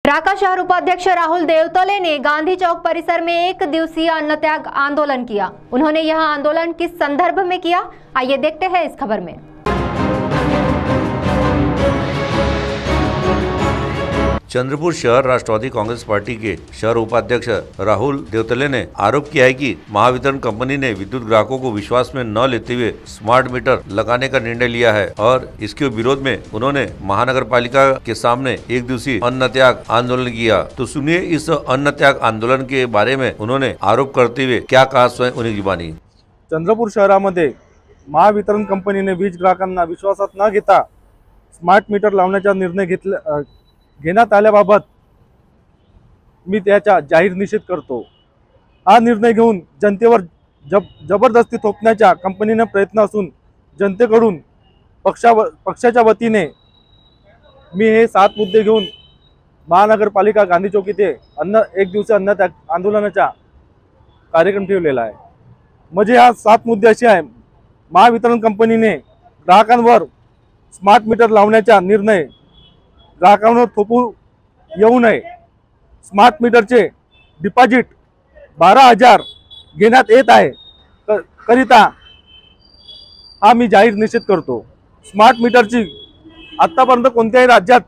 राका शहर उपाध्यक्ष राहुल देवतले ने गांधी चौक परिसर में एक दिवसीय अन्न त्याग आंदोलन किया। उन्होंने यह आंदोलन किस संदर्भ में किया, आइए देखते हैं इस खबर में। चंद्रपुर शहर राष्ट्रवादी कांग्रेस पार्टी के शहर उपाध्यक्ष राहुल देवतले ने आरोप किया है कि महावितरण कंपनी ने विद्युत ग्राहकों को विश्वास में न लेते हुए स्मार्ट मीटर लगाने का निर्णय लिया है और इसके विरोध में उन्होंने महानगर पालिका के सामने एक दिवसीय अन्न त्याग आंदोलन किया। तो सुनिए इस अन्न त्याग आंदोलन के बारे में उन्होंने आरोप करते हुए क्या कहा, स्वयं उन्हीं की जुबानी। चंद्रपूर शहरामध्ये महावितरण कंपनीने वीज ग्राहकांना विश्वासात न घेता स्मार्ट मीटर लावण्याचा निर्णय घेण्यात आल्याबाबत मी त्याचा जाहीर निषेध करतो। हा निर्णय घेऊन जनतेवर जबरदस्ती थोपण्याचा कंपनीने प्रयत्न असून जनतेकडून पक्षाच्या वतीने मी हे 7 मुद्दे घेऊन महानगरपालिका गांधी चौक येथे एक दिवसीय अन्न त्याग आंदोलनाचा कार्यक्रम ठेवलेला आहे। म्हणजे हा 7 मुद्दे असे आहे। महावितरण कंपनीने ग्राहकांवर स्मार्ट मीटर लावण्याचा निर्णय ग्राहकांवर थोपू येऊ नये। स्मार्ट मीटरचे डिपॉझिट 12,000 घेण्यात येत आहे करिता हा मी जाहीर निषेध करतो। स्मार्ट मीटरची आतापर्यंत कोणत्याही राज्यात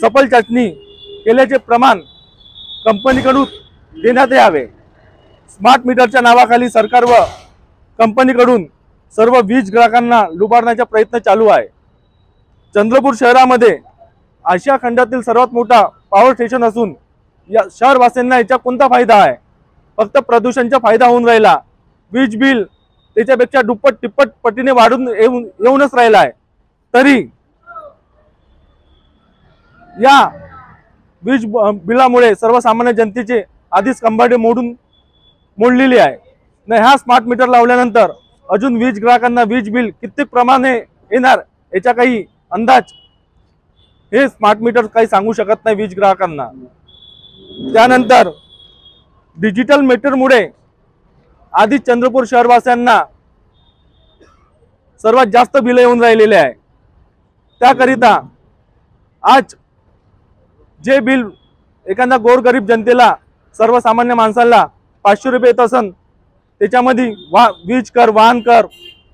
सफल चाचणी केल्याचे प्रमाण कंपनीकडून देण्यात यावे। स्मार्ट मीटरच्या नावाखाली सरकार व कंपनीकडून सर्व वीज ग्राहकांना लुबाडण्याचा प्रयत्न चालू आहे। चंद्रपूर शहरामध्ये आशिया खंडातील सर्वात मोठा पॉवर स्टेशन असून या शहरवासियांना याचा कोणता फायदा आहे? फक्त प्रदूषणाचा फायदा होऊन राहिला। वीज बिल त्याच्यापेक्षा दुप्पट तिप्पट पटीने वाढून येऊनच राहिला आहे। तरी या वीज बिलामुळे सर्वसामान्य जनतेचे आधीच कंबाडे मोडलेली आहे। नाही, हा स्मार्ट मीटर लावल्यानंतर अजून वीज ग्राहकांना वीज बिल किती प्रमाणे येणार याचा काही अंदाज हे स्मार्ट मीटर काही सांगू शकत नाही वीज ग्राहकांना। त्यानंतर डिजिटल मीटरमुळे आधी चंद्रपूर शहरवासियांना सर्वात जास्त बिल येऊन राहिलेले आहे। त्याकरिता आज जे बिल एखाद्या गोरगरीब जनतेला सर्वसामान्य माणसाला 500 रुपये येत असन, त्याच्यामध्ये वीज कर, वाहन कर,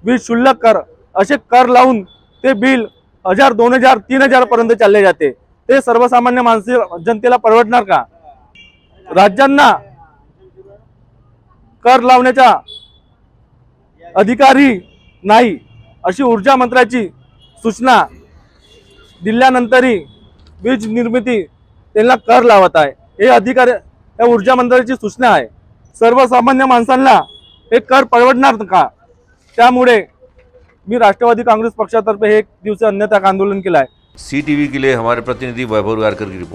वीज शुल्क कर असे कर लावून ते बिल 1000, 2000, 3000 पर्यंत चालले जाते। ते सर्वसामान्य जनतेला परवडणार का? राज्यांना कर लावण्याचा अधिकारही नाही अशी ऊर्जा मंत्र्याची सूचना दिल्यानंतरही वीज निर्मिती त्यांना कर लावत आहे। हे अधिकार या ऊर्जा मंत्र्याची सूचना आहे। सर्वसामान्य माणसांना हे कर परवडणार का? त्यामुळे मी राष्ट्रवादी कांग्रेस पक्षातर्फे एक दिवसीय अन्न त्याग आंदोलन केला है। CTV के लिए हमारे प्रतिनिधि वैभव गारकर की रिपोर्ट।